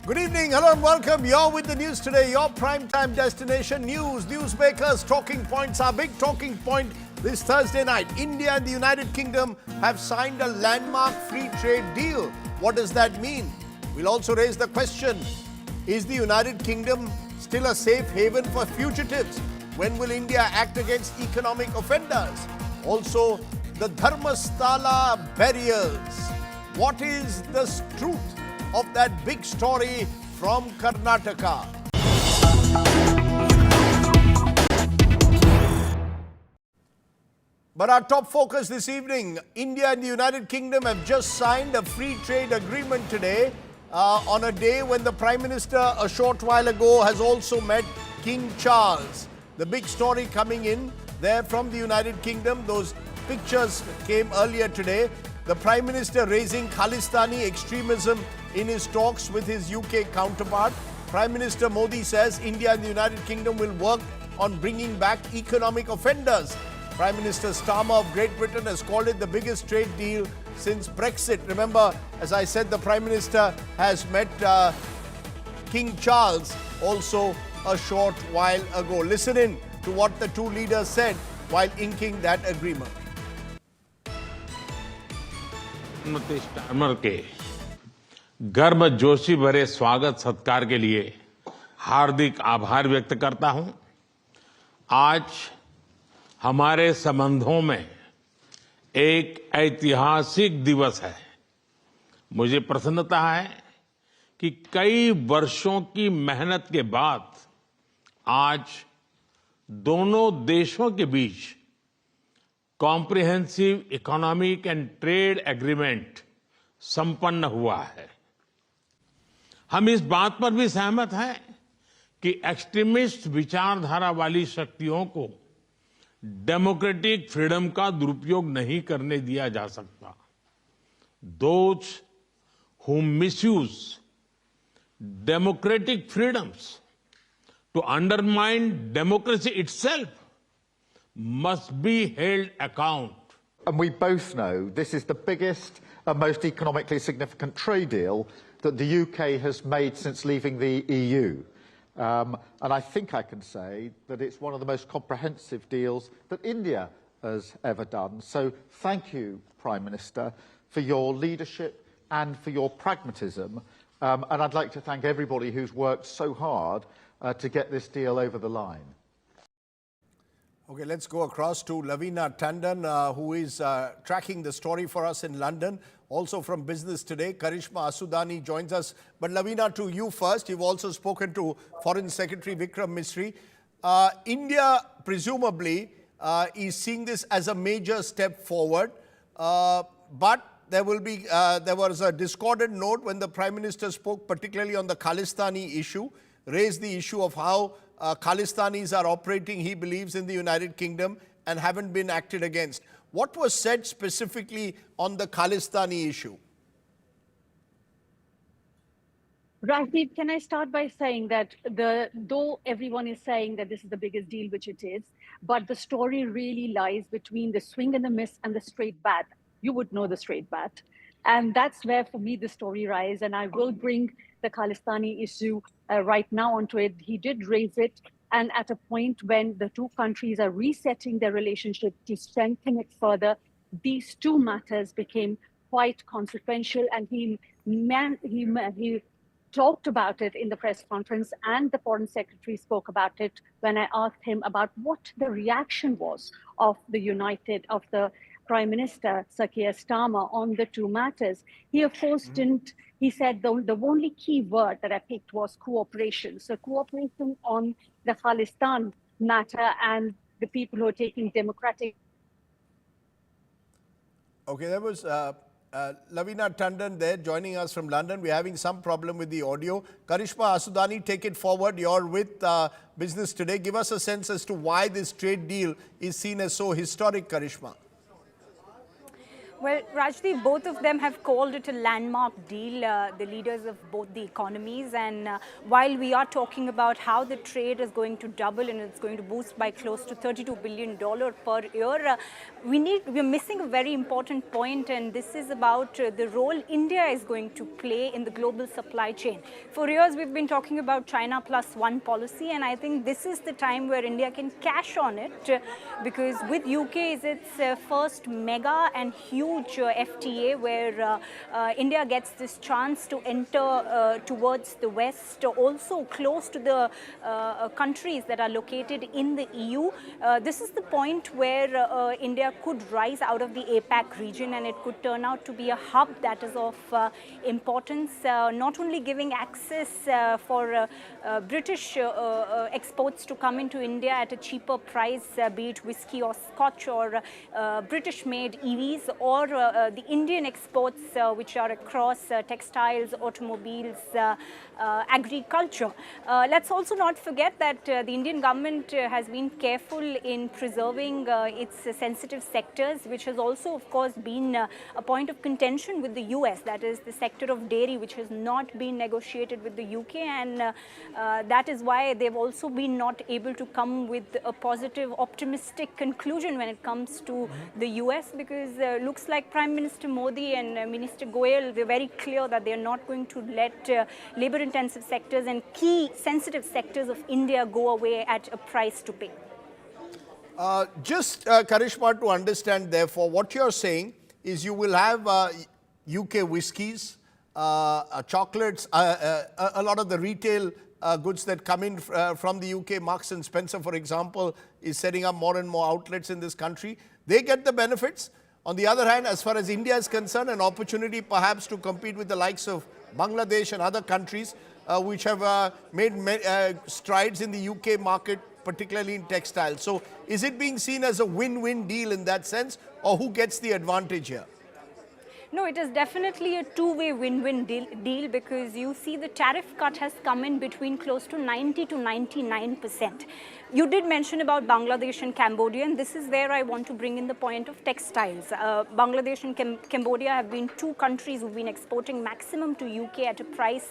Good evening, hello and welcome. You're with the news today, your primetime destination news. Newsmakers, talking points. Our big talking point this Thursday night. India and the United Kingdom have signed a landmark free trade deal. What does that mean? We'll also raise the question, is the United Kingdom still a safe haven for fugitives? When will India act against economic offenders? Also, the Dharmastala barriers. What is the truth of that big story from Karnataka? But our top focus this evening, India and the United Kingdom have just signed a free trade agreement today on a day when the Prime Minister a short while ago has also met King Charles. The big story coming in there from the United Kingdom, those pictures came earlier today. The Prime Minister raising Khalistani extremism in his talks with his UK counterpart. Prime Minister Modi says India and the United Kingdom will work on bringing back economic offenders. Prime Minister Starmer of Great Britain has called it the biggest trade deal since Brexit. Remember, as I said, the Prime Minister has met King Charles also a short while ago. Listen in to what the two leaders said while inking that agreement. Starmer के गर्म जोशी भरे स्वागत सत्कार के लिए हार्दिक आभार व्यक्त करता हूं। आज हमारे संबंधों में एक ऐतिहासिक दिवस है। मुझे प्रसन्नता है कि कई वर्षों की मेहनत के बाद आज दोनों देशों के बीच comprehensive economic and trade agreement संपन्न हुआ है। हम इस बात पर भी सहमत हैं कि एक्सट्रीमिस्ट विचारधारा वाली शक्तियों को डेमोक्रेटिक फ्रीडम का दुरुपयोग नहीं करने दिया जा सकता। Those who misuse democratic freedoms to undermine democracy itself must be held account. And we both know this is the biggest and most economically significant trade deal that the UK has made since leaving the EU. And I think I can say that it's one of the most comprehensive deals that India has ever done. So thank you, Prime Minister, for your leadership and for your pragmatism. And I'd like to thank everybody who's worked so hard to get this deal over the line. Okay, let's go across to Lavina Tandon, who is tracking the story for us in London. Also from Business Today, Karishma Asudani joins us. But Lavina, to you first. You've also spoken to Foreign Secretary Vikram Misri. India, presumably, is seeing this as a major step forward. But there was a discordant note when the Prime Minister spoke, particularly on the Khalistani issue, raised the issue of how Khalistanis are operating, he believes, in the United Kingdom and haven't been acted against. What was said specifically on the Khalistani issue? Rajdeep, can I start by saying that though everyone is saying that this is the biggest deal, which it is, but the story really lies between the swing and the miss and the straight bat. You would know the straight bat. And that's where, for me, the story lies. And I will bring the Khalistani issue right now onto it. He did raise it. And at a point when the two countries are resetting their relationship to strengthen it further, these two matters became quite consequential. And he talked about it in the press conference, and the Foreign Secretary spoke about it when I asked him about what the reaction was of the Prime Minister, Sir Keir Starmer, on the two matters. He, of course, didn't. He said the only key word that I picked was cooperation. So cooperation on the Khalistan matter and the people who are taking democratic. Okay, there was Lavina Tandon there joining us from London. We're having some problem with the audio. Karishma Asudani, take it forward. You're with Business Today. Give us a sense as to why this trade deal is seen as so historic, Karishma. Well, Rajdeep, both of them have called it a landmark deal, the leaders of both the economies. And while we are talking about how the trade is going to double and it's going to boost by close to $32 billion per year, we're missing a very important point, and this is about the role India is going to play in the global supply chain. For years, we've been talking about China plus one policy, and I think this is the time where India can cash on it, because with UK is its first mega and huge FTA where India gets this chance to enter towards the West, also close to the countries that are located in the EU. This is the point where India could rise out of the APAC region, and it could turn out to be a hub that is of importance, not only giving access for British exports to come into India at a cheaper price, be it whiskey or scotch or British-made EVs, or the Indian exports, which are across textiles, automobiles, agriculture. Let's also not forget that the Indian government has been careful in preserving its sensitive sectors, which has also, of course, been a point of contention with the US. That is the sector of dairy, which has not been negotiated with the UK, and that is why they've also been not able to come with a positive, optimistic conclusion when it comes to the US, because looks like Prime Minister Modi and Minister Goyal, they're very clear that they're not going to let labor-intensive sectors and key sensitive sectors of India go away at a price to pay. Karishma, to understand, therefore, what you're saying is you will have UK whiskies, chocolates, a lot of the retail goods that come in from the UK. Marks and Spencer, for example, is setting up more and more outlets in this country. They get the benefits. On the other hand, as far as India is concerned, an opportunity perhaps to compete with the likes of Bangladesh and other countries which have made strides in the UK market, particularly in textiles. So is it being seen as a win-win deal in that sense, or who gets the advantage here? No, it is definitely a two-way win-win deal, because you see the tariff cut has come in between close to 90 to 99%. You did mention about Bangladesh and Cambodia, and this is where I want to bring in the point of textiles. Bangladesh and Cambodia have been two countries who've been exporting maximum to UK at a price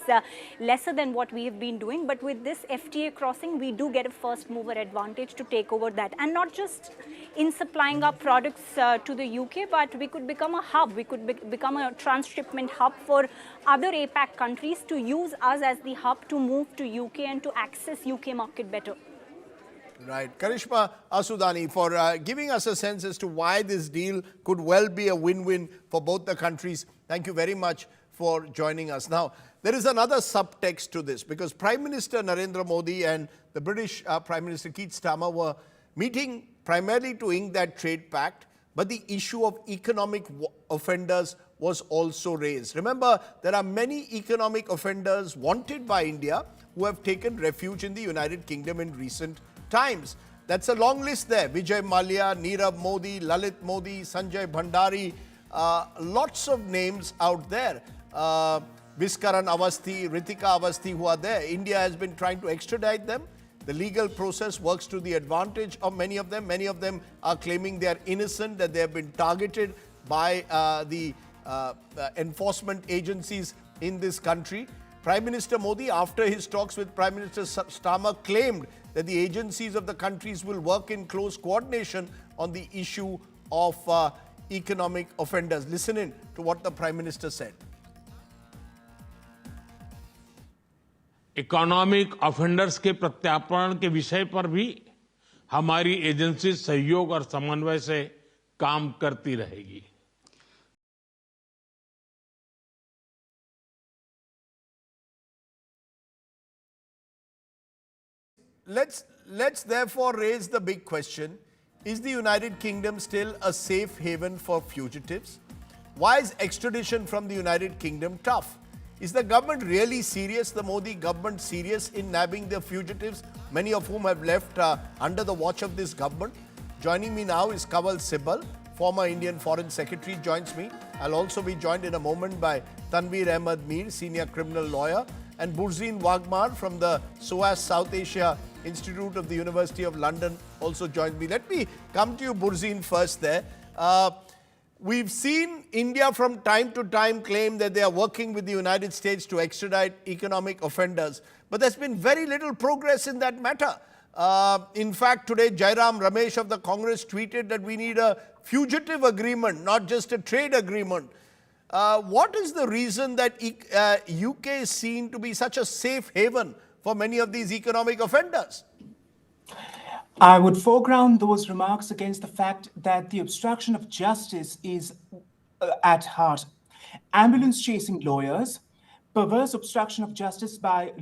lesser than what we have been doing. But with this FTA crossing, we do get a first mover advantage to take over that. And not just in supplying our products to the UK, but we could become a hub. We could become a transshipment hub for other APAC countries to use us as the hub to move to UK and to access UK market better. Right. Karishma Asudani, for giving us a sense as to why this deal could well be a win-win for both the countries. Thank you very much for joining us. Now, there is another subtext to this, because Prime Minister Narendra Modi and the British Prime Minister Keir Starmer were meeting primarily to ink that trade pact, but the issue of economic offenders was also raised. Remember, there are many economic offenders wanted by India who have taken refuge in the United Kingdom in recent times. That's a long list there. Vijay Mallya, Nirav Modi, Lalit Modi, Sanjay Bhandari, lots of names out there. Viskaran Avasthi, Ritika Avasthi, who are there. India has been trying to extradite them. The legal process works to the advantage of many of them. Many of them are claiming they are innocent, that they have been targeted by the enforcement agencies in this country. Prime Minister Modi, after his talks with Prime Minister Starmer, claimed that the agencies of the countries will work in close coordination on the issue of economic offenders. Listen in to what the Prime Minister said. Economic offenders के प्रत्यार्पण के विषय पर भी हमारी agency सहयोग और समन्वय से काम करती रहेगी। Let's therefore raise the big question. Is the United Kingdom still a safe haven for fugitives? Why is extradition from the United Kingdom tough? Is the government really serious, the Modi government serious in nabbing the fugitives, many of whom have left under the watch of this government? Joining me now is Kanwal Sibal, former Indian Foreign Secretary, joins me. I'll also be joined in a moment by Tanveer Ahmed Mir, senior criminal lawyer, and Burzeen Wagmar from the SOAS South Asia Institute of the University of London also joins me. Let me come to you, Burzeen, first there. We've seen India from time to time claim that they are working with the United States to extradite economic offenders, but there's been very little progress in that matter. In fact, today Jairam Ramesh of the Congress tweeted that we need a fugitive agreement, not just a trade agreement. What is the reason that UK is seen to be such a safe haven for many of these economic offenders? I would foreground those remarks against the fact that the obstruction of justice is at heart. Ambulance chasing lawyers, perverse obstruction of justice by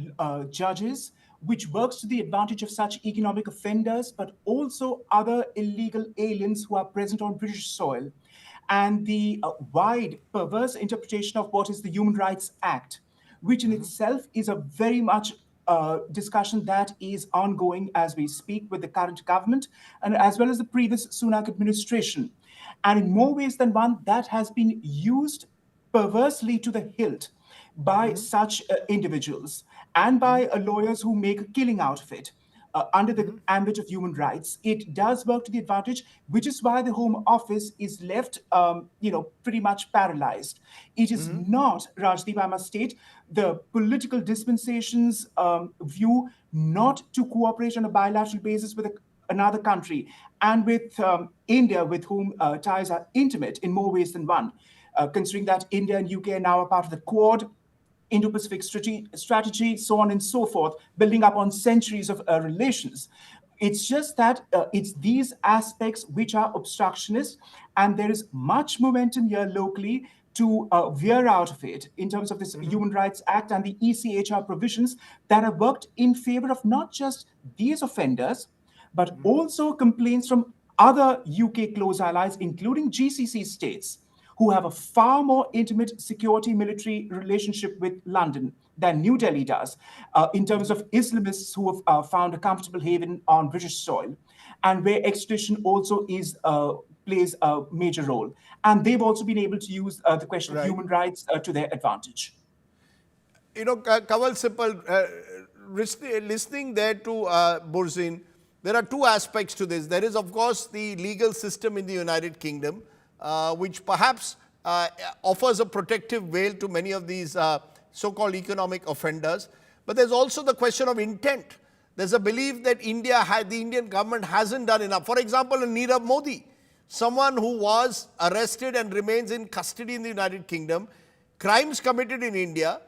judges, which works to the advantage of such economic offenders, but also other illegal aliens who are present on British soil, and the wide, perverse interpretation of what is the Human Rights Act, which in itself is a very much discussion that is ongoing as we speak with the current government and as well as the previous Sunak administration. And in more ways than one, that has been used perversely to the hilt by such individuals and by lawyers who make a killing out of it. Under the ambit of human rights, it does work to the advantage, which is why the Home Office is left, pretty much paralyzed. It is not, Rajdeep, I must state, the political dispensation's view not to cooperate on a bilateral basis with another country and with India, with whom ties are intimate in more ways than one, considering that India and UK are now a part of the Quad, Indo-Pacific strategy, so on and so forth, building up on centuries of relations. It's just that it's these aspects which are obstructionist, and there is much momentum here locally to veer out of it in terms of this Human Rights Act and the ECHR provisions that have worked in favor of not just these offenders, but also complaints from other UK close allies, including GCC states, who have a far more intimate security military relationship with London than New Delhi does, in terms of Islamists who have found a comfortable haven on British soil, and where extradition also plays a major role. And they've also been able to use the question of human rights to their advantage. Kawal Sipal, listening there to Burzin, there are two aspects to this. There is, of course, the legal system in the United Kingdom, which perhaps offers a protective veil to many of these so-called economic offenders. But there's also the question of intent. There's a belief that the Indian government hasn't done enough. For example, Nirav Modi, someone who was arrested and remains in custody in the United Kingdom, crimes committed in India,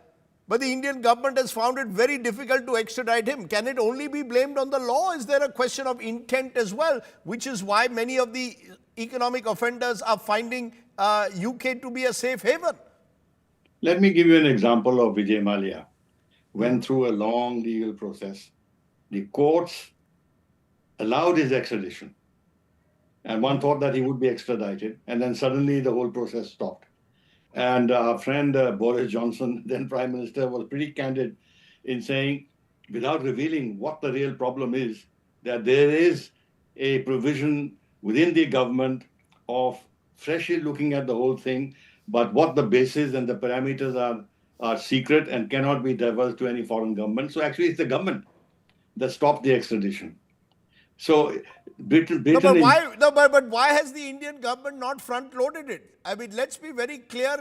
but the Indian government has found it very difficult to extradite him. Can it only be blamed on the law? Is there a question of intent as well, which is why many of the economic offenders are finding UK to be a safe haven? Let me give you an example of Vijay Mallya. Went through a long legal process. The courts allowed his extradition. And one thought that he would be extradited. And then suddenly the whole process stopped. And our friend Boris Johnson, then Prime Minister, was pretty candid in saying, without revealing what the real problem is, that there is a provision within the government of freshly looking at the whole thing, but what the basis and the parameters are secret and cannot be divulged to any foreign government. So actually it's the government that stopped the extradition. So Britain but why has the Indian government not front-loaded it? I mean, let's be very clear,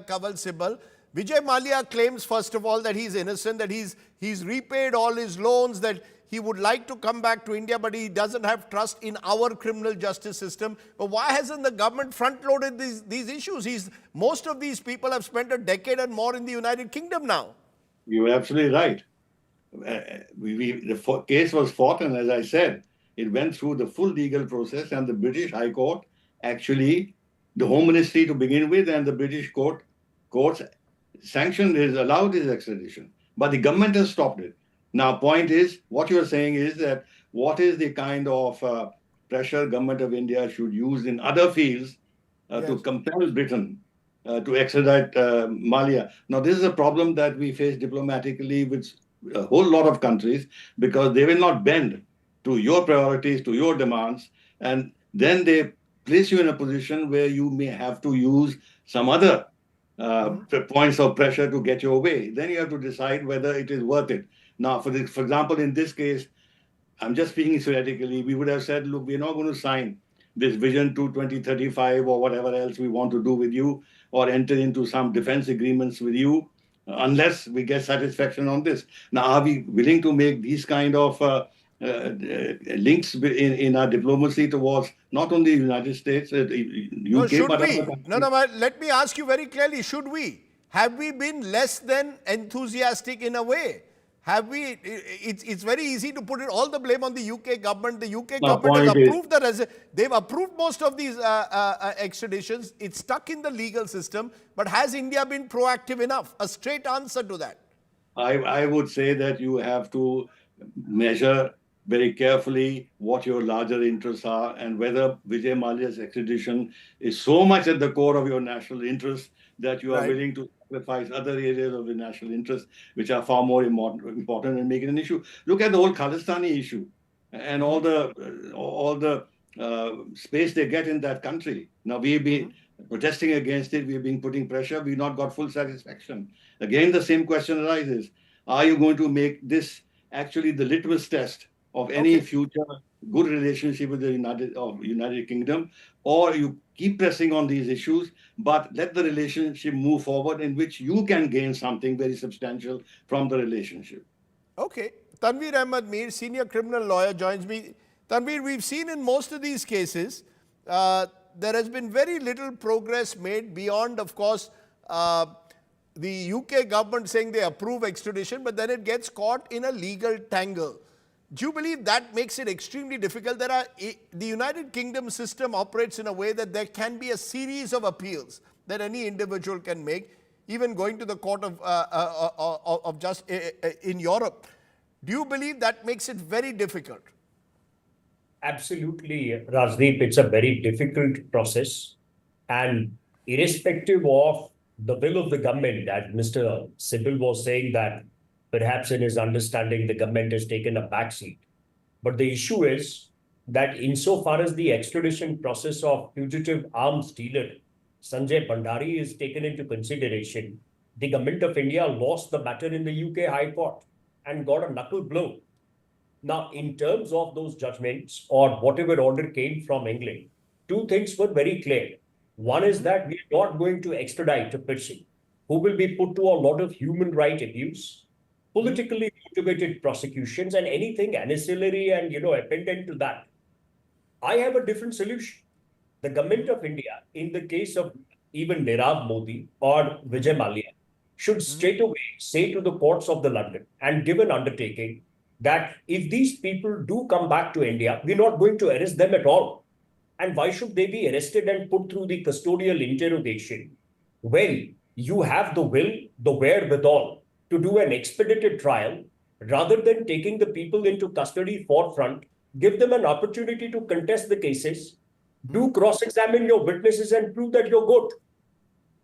Kawal Sibal. Vijay Mallya claims, first of all, that he's innocent, that he's repaid all his loans, that he would like to come back to India, but he doesn't have trust in our criminal justice system. But why hasn't the government front-loaded these issues? Most of these people have spent a decade and more in the United Kingdom now. You're absolutely right. The case was fought, and as I said, it went through the full legal process, and the British High Court, actually, the Home Ministry to begin with, and the British courts sanctioned allowed his extradition. But the government has stopped it. Now, point is, what you're saying is that what is the kind of pressure government of India should use in other fields to compel Britain to extradite Mallya. Now, this is a problem that we face diplomatically with a whole lot of countries, because they will not bend to your priorities, to your demands, and then they place you in a position where you may have to use some other points of pressure to get your way. Then you have to decide whether it is worth it. Now, for example, in this case, I'm just speaking theoretically, we would have said, look, we're not going to sign this vision to 2035 or whatever else we want to do with you, or enter into some defense agreements with you, unless we get satisfaction on this. Now, are we willing to make these kind of links in our diplomacy towards not only the United States, No, UK, should but we? other countries? No, but let me ask you very clearly, should we? Have we been less than enthusiastic in a way? Have we? It's very easy to put it all the blame on the UK government. The UK government has approved they've approved most of these extraditions. It's stuck in the legal system. But has India been proactive enough? A straight answer to that. I would say that you have to measure very carefully what your larger interests are, and whether Vijay Mallya's extradition is so much at the core of your national interest that you are willing to sacrifice other areas of the national interest, which are far more important, and make it an issue. Look at the whole Khalistani issue and all the space they get in that country. Now, we've been protesting against it. We've been putting pressure. We've not got full satisfaction. Again, the same question arises. Are you going to make this actually the litmus test of any future good relationship with the United Kingdom, or you keep pressing on these issues, but let the relationship move forward in which you can gain something very substantial from the relationship? Okay. Tanveer Ahmed Mir, senior criminal lawyer, joins me. Tanveer, we've seen in most of these cases, there has been very little progress made beyond, of course, the UK government saying they approve extradition, but then it gets caught in a legal tangle. Do you believe that makes it extremely difficult? The United Kingdom system operates in a way that there can be a series of appeals that any individual can make, even going to the court of justice in Europe. Do you believe that makes it very difficult? Absolutely, Rajdeep. It's a very difficult process, and irrespective of the will of the government, that Mr. Sibbal was saying that perhaps in his understanding, the government has taken a backseat. But the issue is that insofar as the extradition process of fugitive arms dealer Sanjay Bhandari is taken into consideration, the government of India lost the matter in the UK High Court and got a knuckle blow. Now, in terms of those judgments or whatever order came from England, two things were very clear. One is that we are not going to extradite a person who will be put to a lot of human rights abuse, politically motivated prosecutions, and anything ancillary and, appendant to that. I have a different solution. The government of India, in the case of even Nirav Modi or Vijay Mallya, should straight away say to the courts of the London and give an undertaking that if these people do come back to India, we're not going to arrest them at all. And why should they be arrested and put through the custodial interrogation when you have the will, the wherewithal to do an expedited trial, rather than taking the people into custody forefront, give them an opportunity to contest the cases, do cross-examine your witnesses and prove that you're good.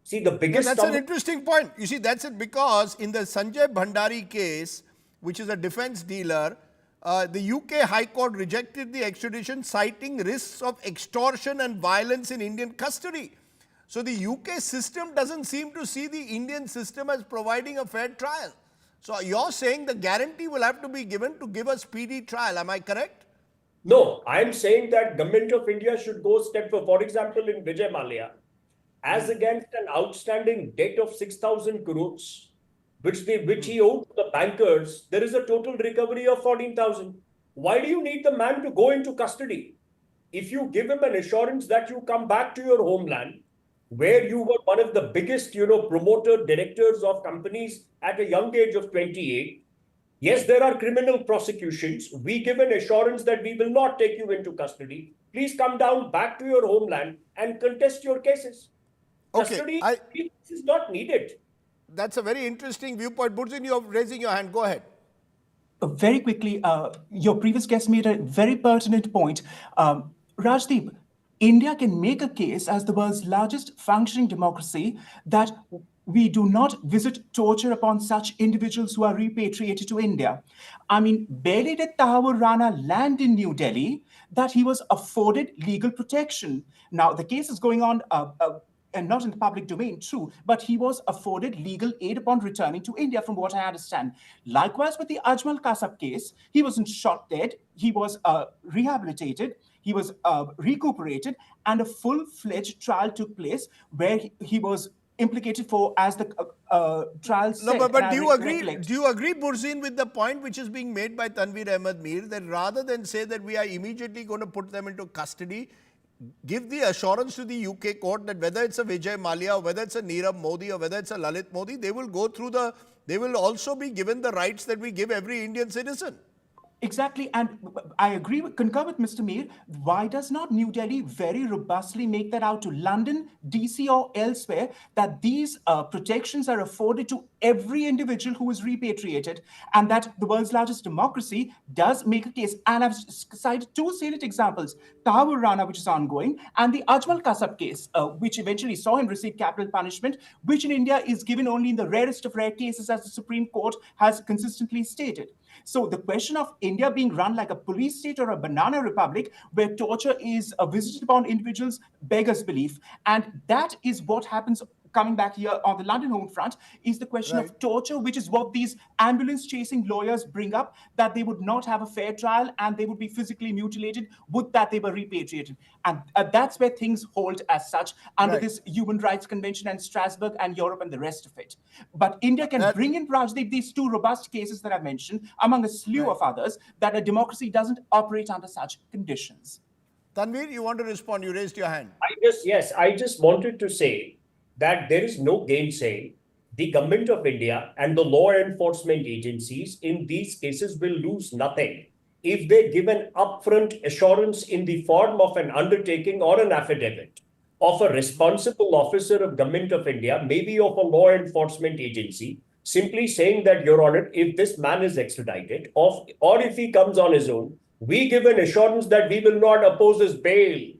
See, the biggest... That's an interesting point. You see, that's it, because in the Sanjay Bhandari case, which is a defense dealer, the UK High Court rejected the extradition, citing risks of extortion and violence in Indian custody. So the UK system doesn't seem to see the Indian system as providing a fair trial. So you're saying the guarantee will have to be given to give a speedy trial. Am I correct? No, I'm saying that government of India should go step for example, in Vijay Mallya, as against an outstanding debt of 6,000 crores, which he owed to the bankers, there is a total recovery of 14,000. Why do you need the man to go into custody? If you give him an assurance that you come back to your homeland, where you were one of the biggest, promoter directors of companies at a young age of 28. Yes, there are criminal prosecutions. We give an assurance that we will not take you into custody. Please come down back to your homeland and contest your cases. Okay, Custody is not needed. That's a very interesting viewpoint. Burzin, you're raising your hand. Go ahead. Very quickly, your previous guest made a very pertinent point. Rajdeep, India can make a case as the world's largest functioning democracy that we do not visit torture upon such individuals who are repatriated to India. I mean, barely did Tahawur Rana land in New Delhi that he was afforded legal protection. Now, the case is going on and not in the public domain, true, but he was afforded legal aid upon returning to India, from what I understand. Likewise, with the Ajmal Kasab case, he wasn't shot dead. He was rehabilitated. He was recuperated, and a full-fledged trial took place where he was implicated for, as the trial said. No, but do you agree? recollect. Do you agree, Burzin, with the point which is being made by Tanveer Ahmed Mir, that rather than say that we are immediately going to put them into custody, give the assurance to the UK court that whether it's a Vijay Mallya, or whether it's a Nirav Modi, or whether it's a Lalit Modi, they will go through they will also be given the rights that we give every Indian citizen. Exactly, and I concur with Mr. Mir. Why does not New Delhi very robustly make that out to London, DC, or elsewhere, that these protections are afforded to every individual who is repatriated, and that the world's largest democracy does make a case? And I've cited two salient examples, Tahawur Rana, which is ongoing, and the Ajmal Kasab case, which eventually saw him receive capital punishment, which in India is given only in the rarest of rare cases, as the Supreme Court has consistently stated. So the question of India being run like a police state or a banana republic where torture is visited upon individuals beggars belief. And that is what happens, coming back here on the London home front, is the question of torture, which is what these ambulance-chasing lawyers bring up, that they would not have a fair trial and they would be physically mutilated, would that they were repatriated. And that's where things hold as such under this Human Rights Convention and Strasbourg and Europe and the rest of it. But India can bring in, Rajdeep, these two robust cases that I mentioned, among a slew of others, that a democracy doesn't operate under such conditions. Tanveer, you want to respond? You raised your hand. I just wanted to say that there is no gainsaying. The government of India and the law enforcement agencies in these cases will lose nothing if they give an upfront assurance in the form of an undertaking or an affidavit of a responsible officer of government of India, maybe of a law enforcement agency, simply saying that, Your Honor, if this man is extradited, or if he comes on his own, we give an assurance that we will not oppose his bail.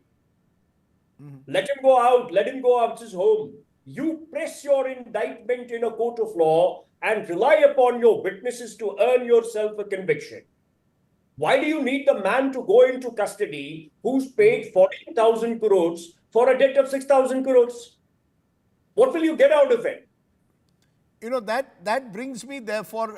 Let him go out his home. You press your indictment in a court of law and rely upon your witnesses to earn yourself a conviction. Why do you need the man to go into custody who's paid 14,000 crores for a debt of 6,000 crores? What will you get out of it? You know, that brings me, therefore,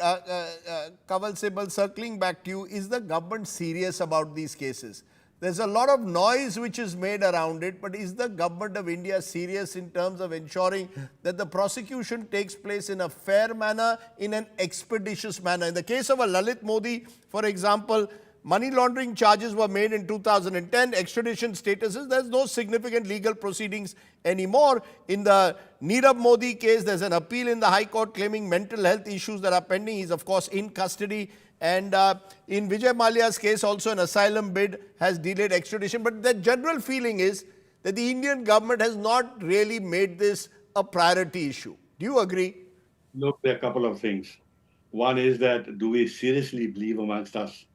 Kanwal Sibal, circling back to you, is the government serious about these cases? There's a lot of noise which is made around it, but is the government of India serious in terms of ensuring that the prosecution takes place in a fair manner, in an expeditious manner? In the case of a Lalit Modi, for example, money laundering charges were made in 2010, extradition statuses, there's no significant legal proceedings anymore. In the Nirav Modi case, there's an appeal in the High Court claiming mental health issues that are pending. He's, of course, in custody. And in Vijay Mallya's case, also an asylum bid has delayed extradition. But the general feeling is that the Indian government has not really made this a priority issue. Do you agree? Look, there are a couple of things. One is that, do we seriously believe amongst us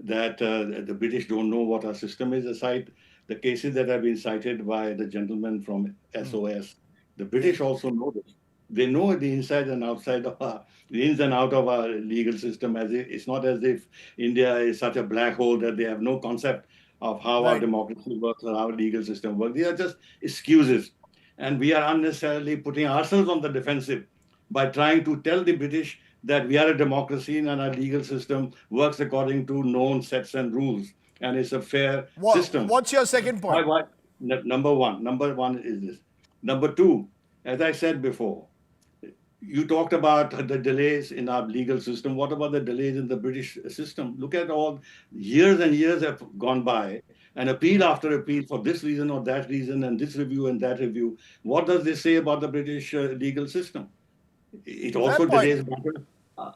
that the British don't know what our system is? Aside the cases that have been cited by the gentleman from SOS, the British also know this. They know the inside and outside of the ins and out of our legal system. It's not as if India is such a black hole that they have no concept of how our democracy works or our legal system works. These are just excuses. And we are unnecessarily putting ourselves on the defensive by trying to tell the British that we are a democracy and our legal system works according to known sets and rules. And it's a fair system. What's your second point? Number one is this. Number two, as I said before, you talked about the delays in our legal system. What about the delays in the British system? Look at all years and years have gone by, and appeal after appeal for this reason or that reason, and this review and that review. What does this say about the British legal system? It also delays matters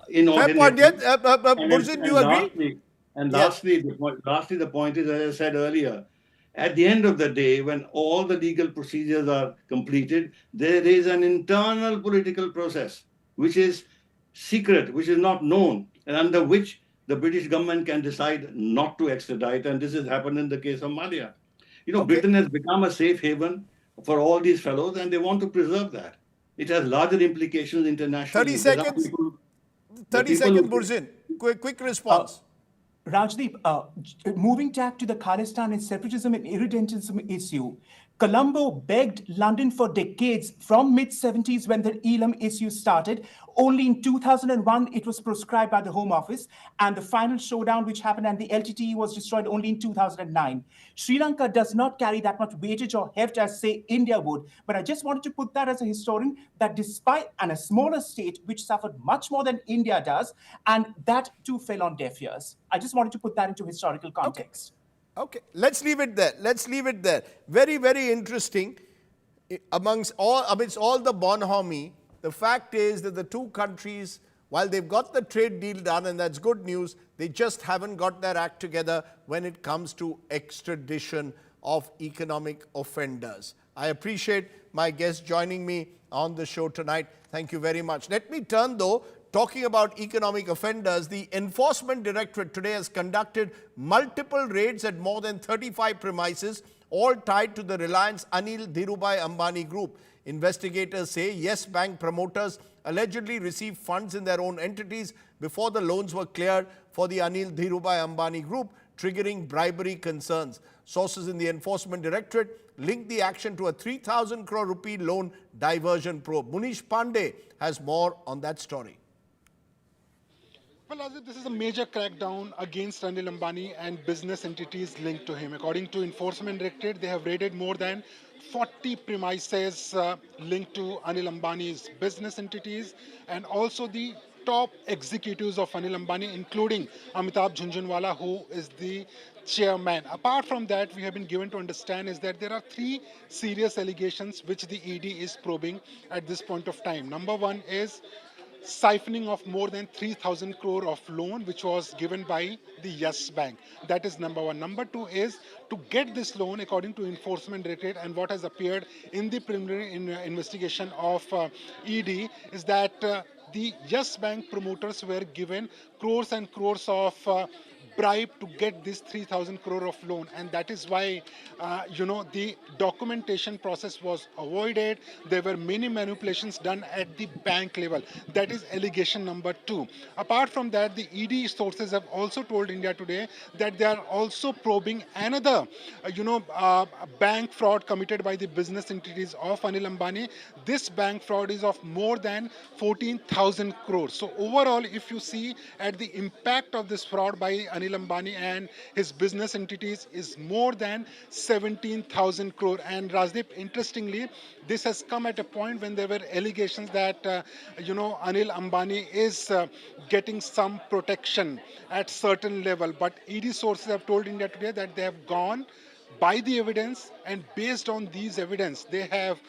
inordinately. Fair point, yes. Burzin, do you agree? Lastly, the point is, as I said earlier, at the end of the day, when all the legal procedures are completed, there is an internal political process, which is secret, which is not known, and under which the British government can decide not to extradite. And this has happened in the case of Mallya. You know, Britain has become a safe haven for all these fellows, and they want to preserve that. It has larger implications internationally. 30 seconds. 30 seconds, Burzin. Quick response. Rajdeep, moving back to the Khalistan and separatism and irredentism issue, Colombo begged London for decades from mid-70s when the Elam issue started. Only in 2001 it was proscribed by the Home Office, and the final showdown which happened and the LTTE was destroyed only in 2009. Sri Lanka does not carry that much weightage or heft as, say, India would, but I just wanted to put that as a historian, that despite, and a smaller state which suffered much more than India does, and that too fell on deaf ears. I just wanted to put that into historical context. Okay, let's leave it there. Let's leave it there. Very, very interesting. Amidst all the bonhomie, the fact is that the two countries, while they've got the trade deal done, and that's good news, they just haven't got their act together when it comes to extradition of economic offenders. I appreciate my guests joining me on the show tonight. Thank you very much. Let me turn, though, talking about economic offenders, the Enforcement Directorate today has conducted multiple raids at more than 35 premises, all tied to the Reliance Anil Dhirubhai Ambani Group. Investigators say Yes Bank promoters allegedly received funds in their own entities before the loans were cleared for the Anil Dhirubhai Ambani Group, triggering bribery concerns. Sources in the Enforcement Directorate linked the action to a 3,000 crore rupee loan diversion probe. Munish Pandey has more on that story. Well, Rajdeep, this is a major crackdown against Anil Ambani and business entities linked to him. According to Enforcement Directorate, they have raided more than 40 premises linked to Anil Ambani's business entities and also the top executives of Anil Ambani, including Amitabh Jhunjhunwala, who is the chairman. Apart from that, we have been given to understand is that there are three serious allegations which the ED is probing at this point of time. Number one is siphoning of more than 3,000 crore of loan which was given by the Yes Bank. That is number one. Number two is to get this loan, according to Enforcement Directorate and what has appeared in the preliminary investigation of ED, is that the Yes Bank promoters were given crores and crores of bribe to get this 3,000 crore of loan, and that is why the documentation process was avoided. There were many manipulations done at the bank level. That is allegation number two. Apart from that, the ED sources have also told India Today that they are also probing another bank fraud committed by the business entities of Anil Ambani. This bank fraud is of more than 14,000 crores. So overall, if you see at the impact of this fraud by Anil Ambani and his business entities is more than 17,000 crore. And Rajdeep, interestingly, this has come at a point when there were allegations that Anil Ambani is getting some protection at certain level. But ED sources have told India Today that they have gone by the evidence, and based on these evidence, they have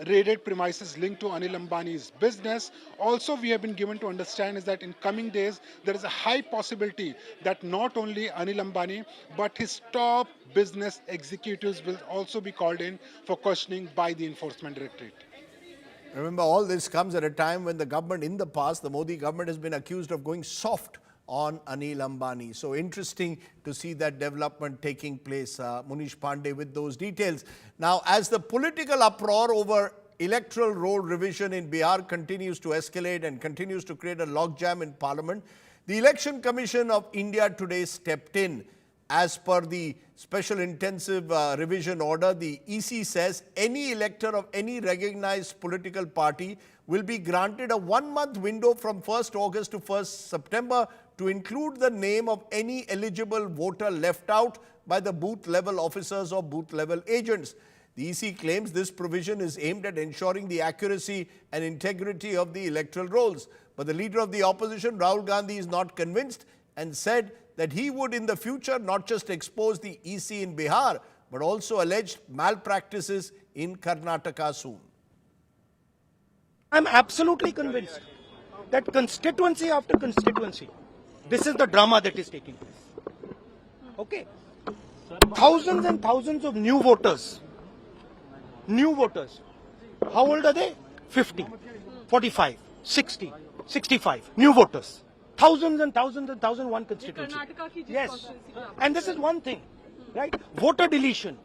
raided premises linked to Anil Ambani's business. Also, we have been given to understand is that in coming days, there is a high possibility that not only Anil Ambani, but his top business executives will also be called in for questioning by the Enforcement Directorate. Remember, all this comes at a time when the government in the past, the Modi government, has been accused of going soft on Anil Ambani. So interesting to see that development taking place. Munish Pandey with those details. Now, as the political uproar over electoral roll revision in Bihar continues to escalate and continues to create a logjam in Parliament, the Election Commission of India today stepped in. As per the special intensive revision order, the EC says any elector of any recognized political party will be granted a 1-month window from 1st August to 1st September to include the name of any eligible voter left out by the booth level officers or booth level agents. The EC claims this provision is aimed at ensuring the accuracy and integrity of the electoral rolls. But the leader of the opposition, Rahul Gandhi, is not convinced and said that he would in the future not just expose the EC in Bihar, but also alleged malpractices in Karnataka soon. I'm absolutely convinced that constituency after constituency, this is the drama that is taking place. Okay? Thousands and thousands of new voters. How old are they? 50, 45, 60, 65. New voters. Thousands and thousands and thousands, one constituency. Yes. And this is one thing, right? Voter deletion,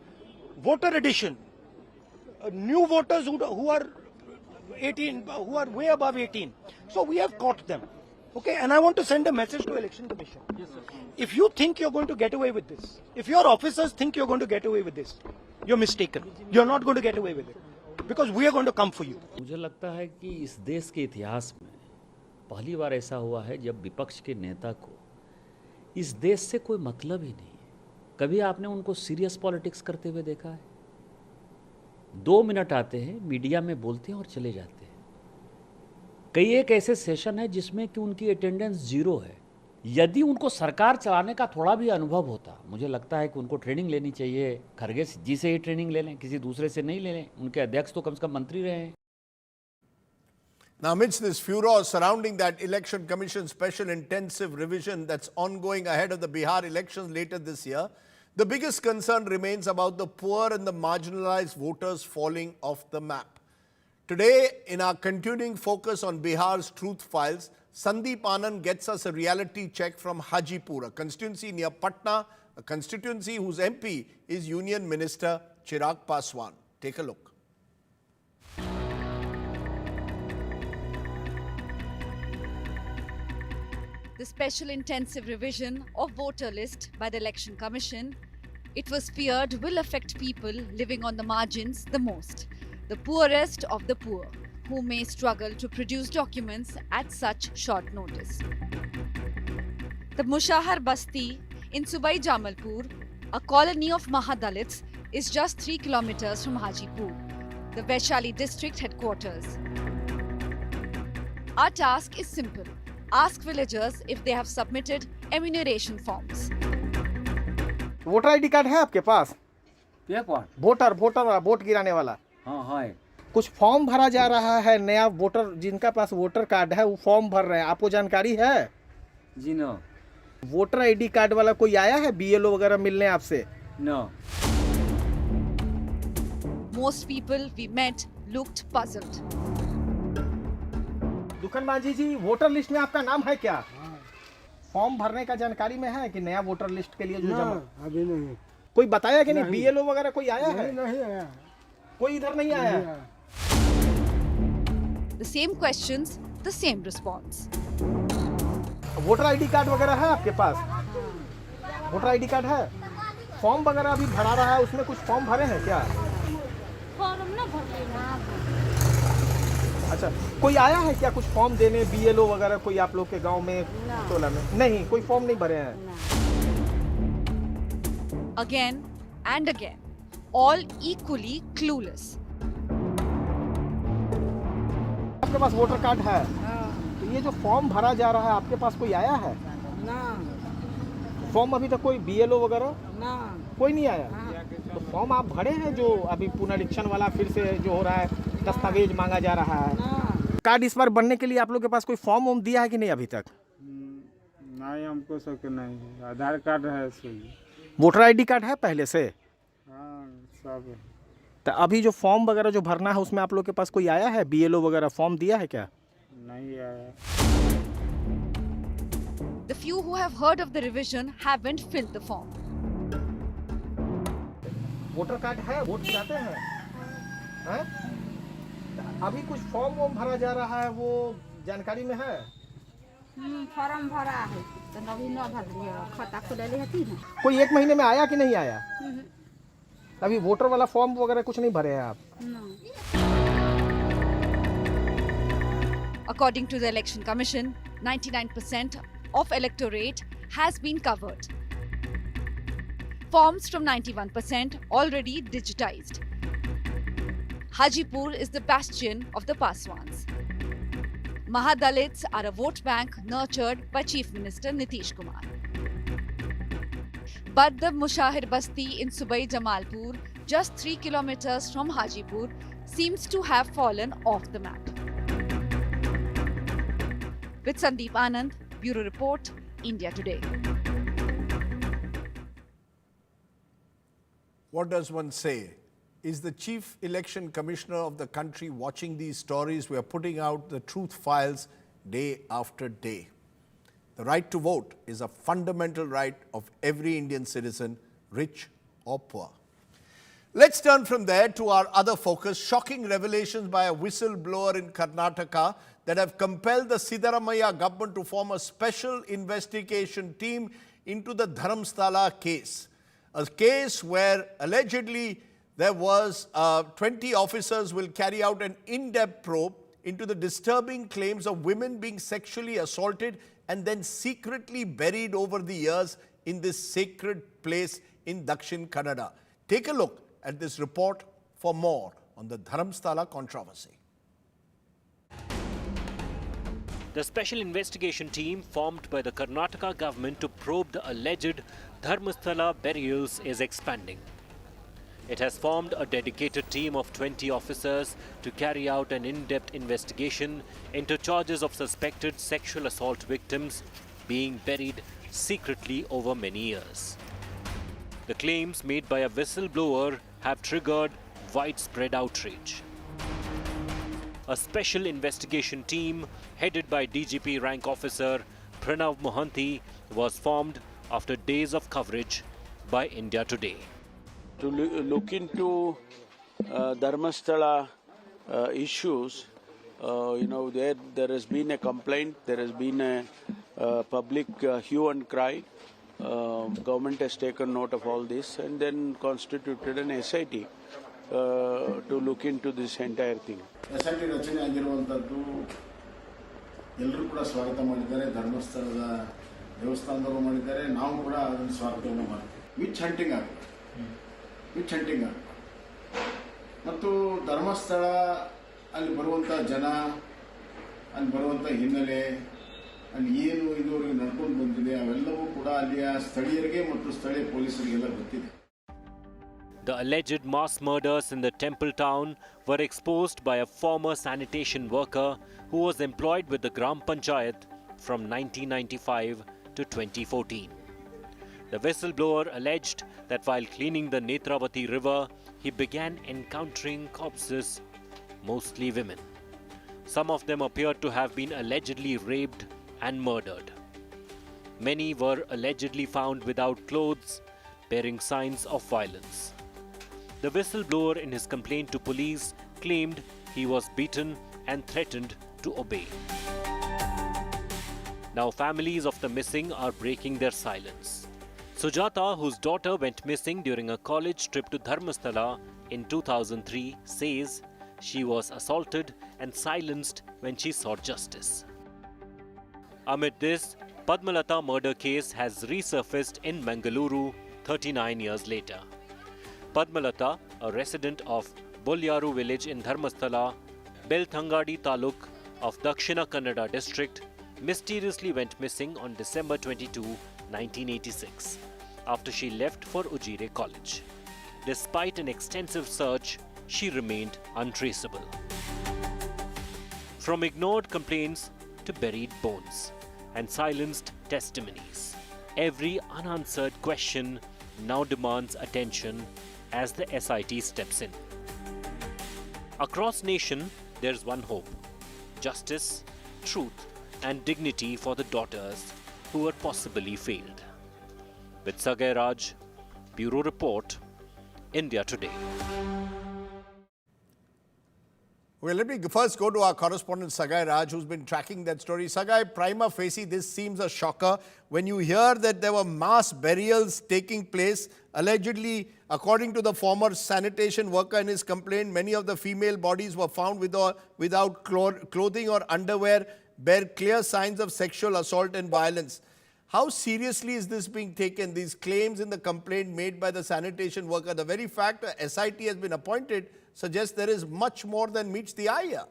voter addition, new voters who are 18, who are way above 18. So we have caught them. Okay, and I want to send a message to Election Commission. Yes, sir. If you think you're going to get away with this, if your officers think you're going to get away with this, you're mistaken. You're not going to get away with it. Because we are going to come for you. मुझे लगता है कि इस देश के इतिहास में पहली बार ऐसा हुआ है जब विपक्ष के नेता को इस देश से कोई मतलब ही नहीं है। कभी आपने उनको सीरियस पॉलिटिक्स करते हुए देखा है? 2 मिनट आते हैं, मीडिया में बोलते हैं और चले जाते हैं। कई एक ऐसे सेशन है जिसमें कि उनकी अटेंडेंस 0 है। यदि उनको सरकार चलाने का थोड़ा भी अनुभव होता, मुझे लगता है कि उनको ट्रेनिंग लेनी चाहिए। खरगे जी से ही ट्रेनिंग ले लें, किसी दूसरे से नहीं ले लें। उनके अध्यक्ष तो कम से कम मंत्री रहे हैं। Now, amidst this furor surrounding that Election Commission special intensive revision that's ongoing ahead of the Bihar elections later this year, the biggest concern remains about the poor and the marginalized voters falling off the map. Today, in our continuing focus on Bihar's truth files, Sandeep Anand gets us a reality check from Hajipur, a constituency near Patna, a constituency whose MP is Union Minister Chirag Paswan. Take a look. The special intensive revision of voter list by the Election Commission, it was feared will affect people living on the margins the most, the poorest of the poor, who may struggle to produce documents at such short notice. The Mushahar Basti in Subai Jamalpur, a colony of Mahadalits, is just 3 kilometers from Hajipur, the Vaishali district headquarters. Our task is simple. Ask villagers if they have submitted enumeration forms. Voter ID card है आपके पास? Voter vote गिराने वाला। हाँ है। कुछ form भरा जा रहा है नया, वोटर जिनका पास वोटर कार्ड है वो फॉर्म भर रहे हैं, आपको जानकारी है? जी नो। वोटर आईडी कार्ड वाला कोई आया है बीएलओ वगैरह मिलने आपसे? No. Most people we met looked puzzled. दुकान मांझी जी, वोटर लिस्ट में आपका नाम है क्या? फॉर्म भरने का जानकारी में है कि नया वोटर लिस्ट के लिए जो जमा? अभी नहीं। कोई बताया कि नहीं? बीएलओ वगैरह कोई आया है? नहीं आया। कोई इधर नहीं आया। The same questions, the same response. Voter ID card वगैरह है आपके पास? वोटर आईडी कार्ड है? फॉर्म वगैरह अभी भरा रहा है, उसमें कुछ फॉर्म भरे हैं क्या? फॉर्म ना भर लेना। अच्छा, कोई आया है क्या कुछ फॉर्म देने, बीएलओ वगैरह कोई आप लोग के गांव में, टोला में? नहीं, कोई फॉर्म नहीं भरे हैं। Again and again, all equally clueless. आपके पास वोटर कार्ड है? तो ये जो फॉर्म भरा जा रहा है आपके पास कोई आया है? ना। फॉर्म अभी तक कोई बीएलओ वगैरह? ना। कोई नहीं आया। तो फॉर्म आप भरे हैं जो अभी पुनरीक्षण वाला फिर से जो हो रहा है, दस्तावेज मांगा जा रहा है? कार्ड इस बार बनने के लिए आप लोग के पास कोई फॉर्म दिया है कि नहीं अभी तक? नहीं, हमको सब नहीं। आधार कार्ड है। वोटर आईडी कार्ड है पहले से? हाँ, सब। तो अभी जो फॉर्म वगैरह जो भरना है उसमें आप लोग के पास कोई आया है? बीएलओ वगैरह फॉर्म दिया है क्या? नहीं आया। The few who have heard of the revision haven't filled the form. Voter card है? वोट गिराते हैं? हैं? अभी कुछ फॉर्म भरा जा रहा है, वो जानकारी में है? फॉर्म भरा है तो अभी न भर लिया, खाता खुलले हती ना। कोई 1 महीने में आया कि नहीं आया? अभी वोटर वाला फॉर्म वगैरह कुछ नहीं भरे हैं आप? According to the Election Commission, 99% of electorate has been covered. Forms from 91% already digitized. Hajipur is the bastion of the Paswans. Mahadalits are a vote bank nurtured by Chief Minister Nitish Kumar. But the Mushahar Basti in Subai Jamalpur, just 3 kilometers from Hajipur, seems to have fallen off the map. With Sandeep Anand, Bureau Report, India Today. What does one say? Is the Chief Election Commissioner of the country watching these stories? We are putting out the truth files day after day. The right to vote is a fundamental right of every Indian citizen, rich or poor. Let's turn from there to our other focus, shocking revelations by a whistleblower in Karnataka that have compelled the Siddaramaiah government to form a special investigation team into the Dharmastala case. A case where allegedly There was 20 officers will carry out an in-depth probe into the disturbing claims of women being sexually assaulted and then secretly buried over the years in this sacred place in Dakshin Kannada. Take a look at this report for more on the Dharmastala controversy. The special investigation team formed by the Karnataka government to probe the alleged Dharmastala burials is expanding. It has formed a dedicated team of 20 officers to carry out an in-depth investigation into charges of suspected sexual assault victims being buried secretly over many years. The claims made by a whistleblower have triggered widespread outrage. A special investigation team headed by DGP rank officer Pranav Mohanty was formed after days of coverage by India Today. To look into Dharmastala issues, there has been a complaint, there has been a public hue and cry. Government has taken note of all this and then constituted an SIT to look into this entire thing. SIT ರಚನೆ ಆಗಿರುವಂತದ್ದು ಎಲ್ಲರೂ ಕೂಡ ಸ್ವಾಗತ ಮಾಡಿದ್ದಾರೆ, ಧರ್ಮಸ್ಥಳದ ದೇವಸ್ಥಾನದವರು ಮಾಡಿದ್ದಾರೆ, ನಾವು ಕೂಡ ಅದನ್ನು ಸ್ವಾಗತವನ್ನು ಮಾಡ್ತೀವಿ. ವಿಚ್ ಹಂಟಿಂಗ್ ಆಗುತ್ತೆ, ವಿಚ್ ಹಂಟಿಂಗ್ ಆಗುತ್ತೆ ಮತ್ತು ಧರ್ಮಸ್ಥಳ ಅಲ್ಲಿ ಬರುವಂಥ ಜನ, ಅಲ್ಲಿ ಬರುವಂಥ ಹಿನ್ನೆಲೆ, ಅಲ್ಲಿ ಏನು ಇದುವರೆಗೆ ನಡ್ಕೊಂಡು ಬಂದಿದೆ ಅವೆಲ್ಲವೂ ಕೂಡ ಅಲ್ಲಿಯ ಸ್ಥಳೀಯರಿಗೆ ಮತ್ತು ಸ್ಥಳೀಯ ಪೊಲೀಸರಿಗೆಲ್ಲ ಗೊತ್ತಿದೆ. The alleged mass murders in the temple town were exposed by a former sanitation worker who was employed with the Gram Panchayat from 1995 to 2014. The whistleblower alleged that while cleaning the Netravati river, he began encountering corpses, mostly women. Some of them appeared to have been allegedly raped and murdered. Many were allegedly found without clothes, bearing signs of violence. The whistleblower in his complaint to police claimed he was beaten and threatened to obey. Now families of the missing are breaking their silence. Sujata, whose daughter went missing during a college trip to Dharmasthala in 2003, says she was assaulted and silenced when she sought justice. Amid this, Padmalata murder case has resurfaced in Mangaluru 39 years later. Padmalata, a resident of Bolyaru village in Dharmasthala, Belthangadi Taluk of Dakshina Kannada district, mysteriously went missing on December 22, 1986, after she left for Ujire College. Despite an extensive search, she remained untraceable. From ignored complaints to buried bones and silenced testimonies, every unanswered question now demands attention as the SIT steps in. Across nation, there's one hope: justice, truth, and dignity for the daughters who were possibly failed. With Sagai Raj, Bureau Report, India Today. Well, let me first go to our correspondent Sagai Raj, who's been tracking that story. Sagai, prima facie, this seems a shocker when you hear that there were mass burials taking place. Allegedly, according to the former sanitation worker in his complaint, many of the female bodies were found without clothing or underwear, bear clear signs of sexual assault and violence. How seriously is this being taken, these claims in the complaint made by the sanitation worker? The very fact a SIT has been appointed suggests there is much more than meets the eye here.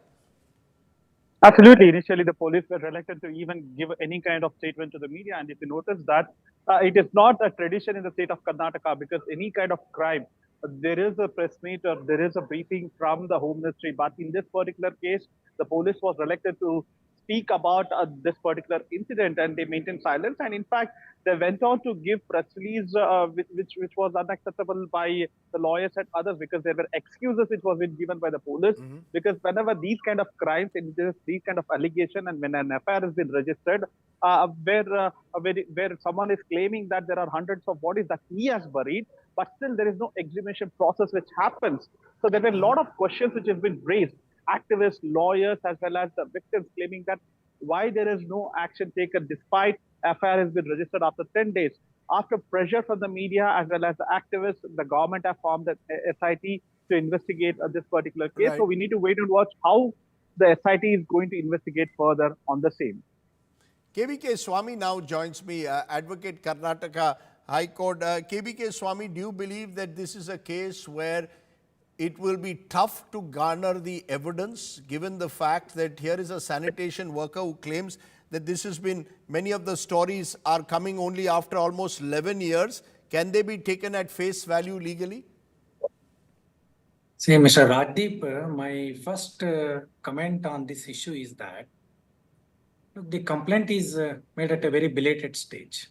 Absolutely. Initially, the police were reluctant to even give any kind of statement to the media. And if you notice that, it is not a tradition in the state of Karnataka, because any kind of crime, there is a press meet or there is a briefing from the Home Ministry. But in this particular case, the police was reluctant to speak about this particular incident, and they maintained silence. And in fact, they went on to give press release, which was unacceptable by the lawyers and others, because there were excuses which was been given by the police. Because whenever these kind of crimes, and these kind of allegation, and when an FIR has been registered, where someone is claiming that there are hundreds of bodies that he has buried, but still there is no exhumation process which happens. So there were a lot of questions which have been raised. Activists, lawyers, as well as the victims claiming that why there is no action taken despite FIR has been registered after 10 days. after pressure from the media as well as the activists, the government have formed the SIT to investigate this particular case. Right. So we need to wait and watch how the SIT is going to investigate further on the same. KBK Swami now joins me, Advocate Karnataka High Court. KBK Swami, do you believe that this is a case where it will be tough to garner the evidence, given the fact that here is a sanitation worker who claims that this has been, many of the stories are coming only after almost 11 years. Can they be taken at face value legally? See, Mr. Rajdeep, my first comment on this issue is that the complaint is made at a very belated stage.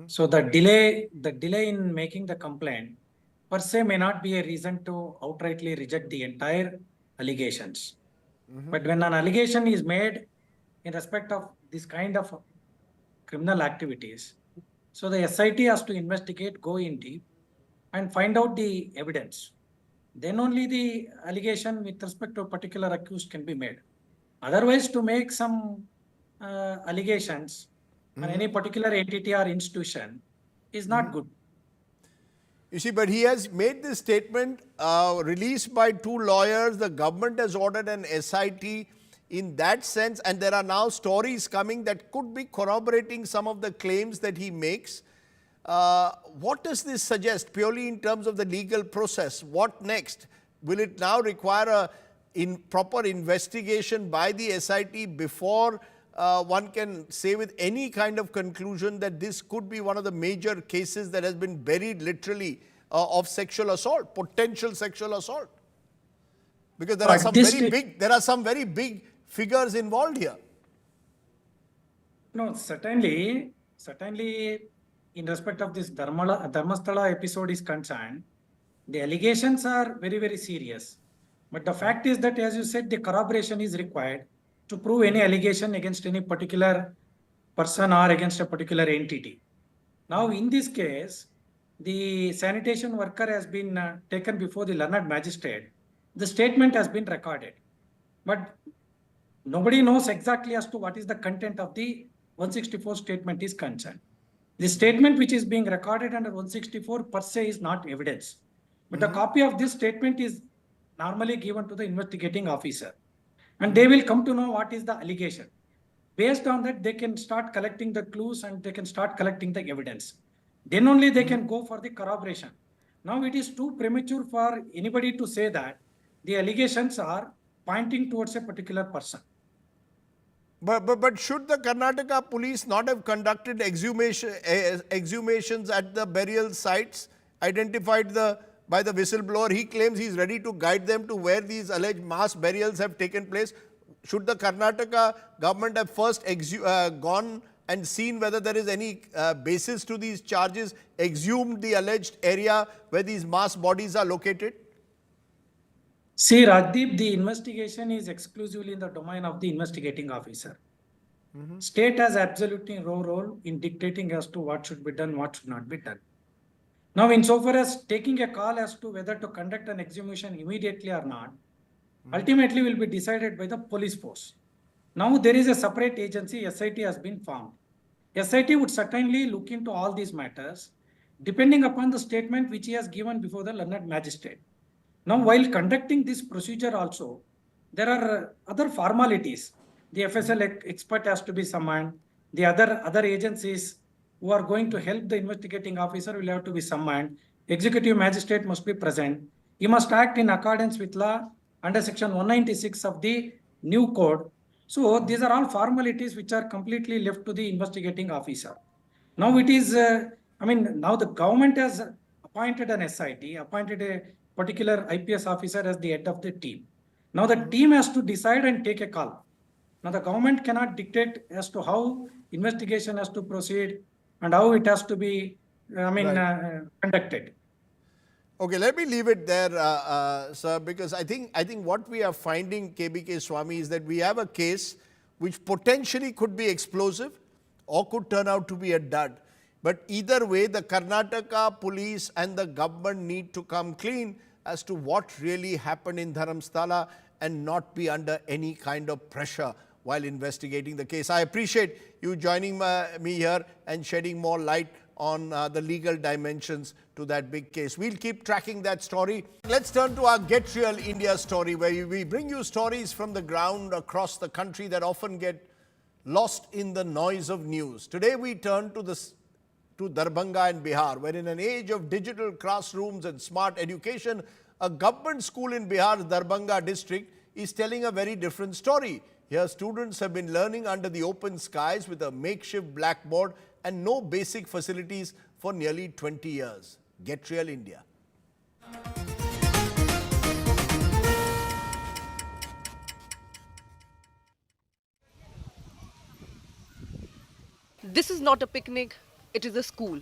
So the delay in making the complaint per se may not be a reason to outrightly reject the entire allegations. But when an allegation is made in respect of this kind of criminal activities, so the SIT has to investigate, go in deep and find out the evidence. Then only the allegation with respect to a particular accused can be made. Otherwise, to make some allegations on any particular entity or institution is not good. You see, but he has made this statement released by two lawyers. The government has ordered an SIT in that sense, and there are now stories coming that could be corroborating some of the claims that he makes. What does this suggest purely in terms of the legal process? What next? Will it now require a proper investigation by the SIT before one can say with any kind of conclusion that this could be one of the major cases that has been buried literally of sexual assault, potential sexual assault? Because there are some very big figures involved here. No, certainly in respect of this Dharmastala episode is concerned, the allegations are very, very serious. But the fact is that, as you said, the corroboration is required to prove any allegation against any particular person or against a particular entity. Now, in this case, the sanitation worker has been taken before the learned magistrate. The statement has been recorded. But nobody knows exactly as to what is the content of the 164 statement is concerned. The statement which is being recorded under 164 per se is not evidence. But a copy of this statement is normally given to the investigating officer. And they will come to know what is the allegation. Based on that, they can start collecting the clues and they can start collecting the evidence. Then only they can go for the corroboration. Now it is too premature for anybody to say that the allegations are pointing towards a particular person. But should the Karnataka police not have conducted exhumations at the burial sites, identified by the whistleblower? He claims he's ready to guide them to where these alleged mass burials have taken place. Should the Karnataka government have first gone and seen whether there is any basis to these charges, exhumed the alleged area where these mass bodies are located? See, Rajdeep, the investigation is exclusively in the domain of the investigating officer. State has absolutely no role in dictating as to what should be done, what should not be done. Now, insofar as taking a call as to whether to conduct an exhumation immediately or not, ultimately will be decided by the police force. Now, there is a separate agency, SIT has been formed. SIT would certainly look into all these matters, depending upon the statement which he has given before the learned magistrate. Now, while conducting this procedure also, there are other formalities. The FSL expert has to be summoned. The other agencies who are going to help the investigating officer will have to be summoned. Executive magistrate must be present. He must act in accordance with law under section 196 of the new code. So these are all formalities which are completely left to the investigating officer. Now it is, now the government has appointed an SIT, appointed a particular IPS officer as the head of the team. Now the team has to decide and take a call. Now the government cannot dictate as to how investigation has to proceed and how it has to be, conducted. Okay, let me leave it there, sir, because I think what we are finding, KBK Swami, is that we have a case which potentially could be explosive or could turn out to be a dud. But either way, the Karnataka police and the government need to come clean as to what really happened in Dharmastala and not be under any kind of pressure while investigating the case. I appreciate you joining me here and shedding more light on the legal dimensions to that big case. We'll keep tracking that story. Let's turn to our Get Real India story, where we bring you stories from the ground across the country that often get lost in the noise of news. Today we turn to Darbhanga in Bihar, where in an age of digital classrooms and smart education, a government school in Bihar's Darbhanga district is telling a very different story. Here, students have been learning under the open skies with a makeshift blackboard and no basic facilities for nearly 20 years. Get Real India. This is not a picnic, it is a school.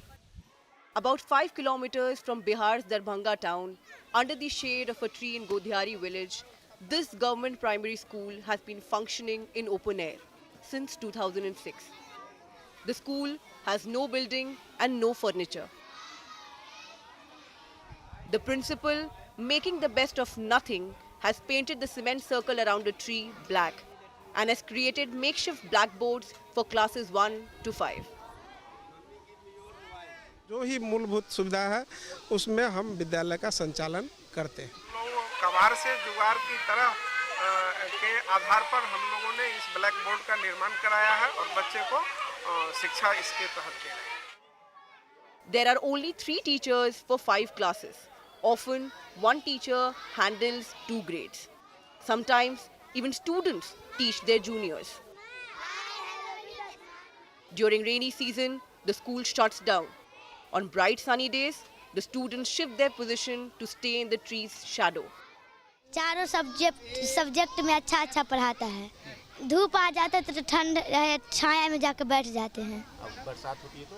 About 5 kilometers from Bihar's Darbhanga town, under the shade of a tree in Godhiari village, this government primary school has been functioning in open air since 2006. The school has no building and no furniture. The principal, making the best of nothing, has painted the cement circle around the tree black and has created makeshift blackboards for classes 1 to 5. जो ही मूलभूत सुविधा है उसमें हम विद्यालय का संचालन करते हैं। कबाड़ से जुगाड़ की तरह के आधार पर हम लोगों ने इस ब्लैक बोर्ड का निर्माण कराया है और बच्चे को शिक्षा इसके तहत दे रहे हैं। There are only 3 teachers for 5 classes. Often, one teacher handles 2 grades. Sometimes, even students teach their juniors. During rainy season, the school shuts down. On bright sunny days, the students shift their position to stay in the tree's shadow. चारों subject में अच्छा पढ़ाता है। धूप आ जाता है तो ठंड छाया में जाकर बैठ जाते हैं। बरसात होती है तो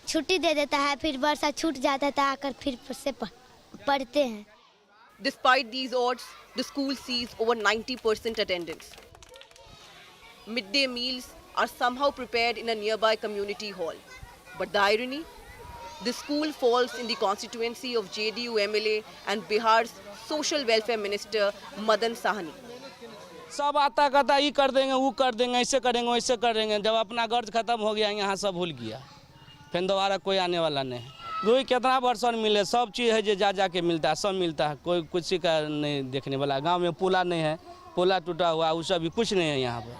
छुट्टी दे देता है, फिर बरसात छूट जाता है तो आकर फिर से पढ़ते हैं। Despite these odds, the school sees over 90% attendance. Midday meals are somehow prepared in a nearby community hall. But the irony? The school falls in the constituency of JDU MLA and Bihar's social welfare minister Madan Sahani. सब आता कहता ये कर देंगे वो कर देंगे ऐसे करेंगे वैसे करेंगे जब अपना गर्ज खत्म हो गया यहाँ सब भूल गया फिर दोबारा कोई आने वाला नहीं कोई कितना वर्ष मिले सब चीज़ है जो जा के मिलता है सब मिलता है कोई कुछ का नहीं देखने वाला गांव में पुला नहीं है पुला टूटा हुआ वो सब भी कुछ नहीं है यहाँ पर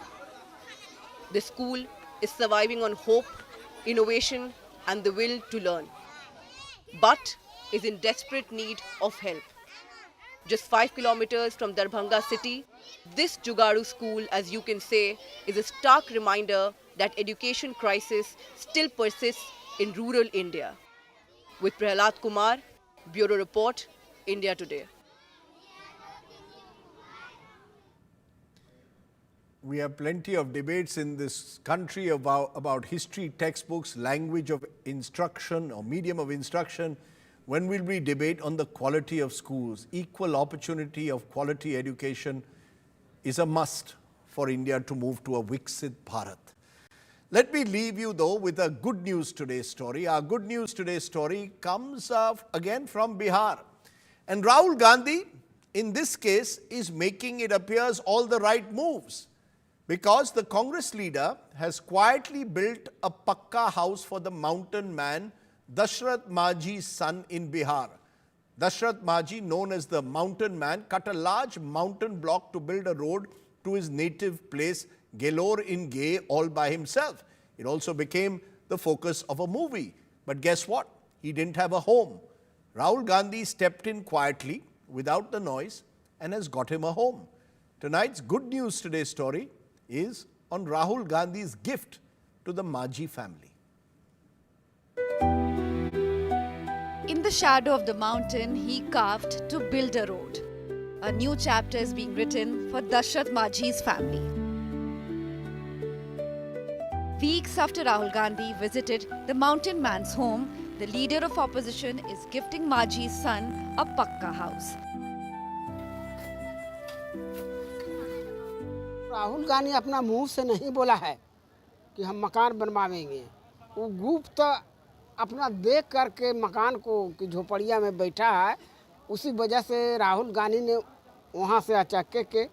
The school is surviving on hope, innovation and the will to learn, but is in desperate need of help. Just 5 kilometers from Darbhanga city, this Jugaru school, as you can say, is a stark reminder that education crisis still persists in rural India. With Prahlad Kumar, Bureau Report, India Today. We have plenty of debates in this country about history textbooks, language of instruction or medium of instruction. When will we debate on the quality of schools? Equal opportunity of quality education is a must for India to move to a Viksit Bharat. Let me leave you though with a good news today story. Our good news today story comes again from Bihar. And Rahul Gandhi, in this case, is making, it appears, all the right moves. Because the Congress leader has quietly built a pakka house for the mountain man, Dashrath Majhi's son in Bihar. Dashrath Majhi, known as the mountain man, cut a large mountain block to build a road to his native place, Gelore in Gay, all by himself. It also became the focus of a movie. But guess what? He didn't have a home. Rahul Gandhi stepped in quietly, without the noise, and has got him a home. Tonight's Good News Today story is on Rahul Gandhi's gift to the Majhi family. In the shadow of the mountain, he carved to build a road. A new chapter is being written for Dashrath Majhi's family. Weeks after Rahul Gandhi visited the mountain man's home, the leader of opposition is gifting Majhi's son a pakka house. Rahul Gandhi अपना मुंह से नहीं बोला है कि हम मकान बनवाएंगे। वो गुप्त अपना देख करके मकान को कि झोपड़िया में बैठा है, उसी वजह से राहुल गांधी ने वहाँ से अचक्के के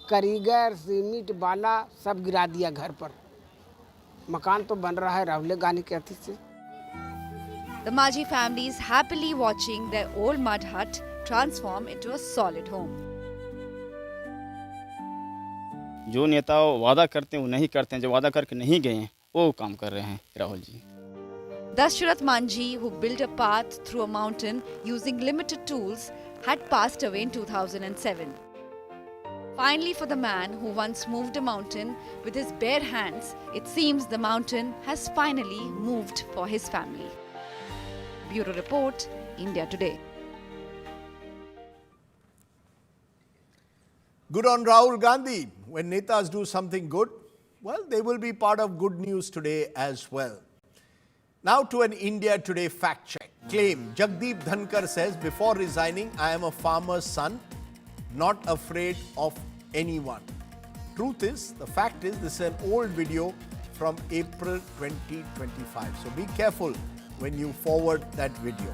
कारीगर सीमेंट बाला सब गिरा दिया घर पर। मकान तो बन रहा है राहुल गांधी के अति से। The Maji families happily watching their old mud hut transform into a solid home. जो नेता वादा करते हैं वो नहीं करते हैं, जो वादा करके नहीं गए हैं वो काम कर रहे हैं Rahul ji. Dashrath Manji, who built a path through a mountain using limited tools, had passed away in 2007. Finally, for the man who once moved a mountain with his bare hands, it seems the mountain has finally moved for his family. Bureau Report, India Today. Good on Rahul Gandhi. When netas do something good, well, they will be part of good news today as well. Now to an India Today fact check. Claim. Rajdeep Dhankar says, before resigning, I am a farmer's son, not afraid of anyone. Truth is, the fact is, this is an old video from April 2025. So be careful when you forward that video.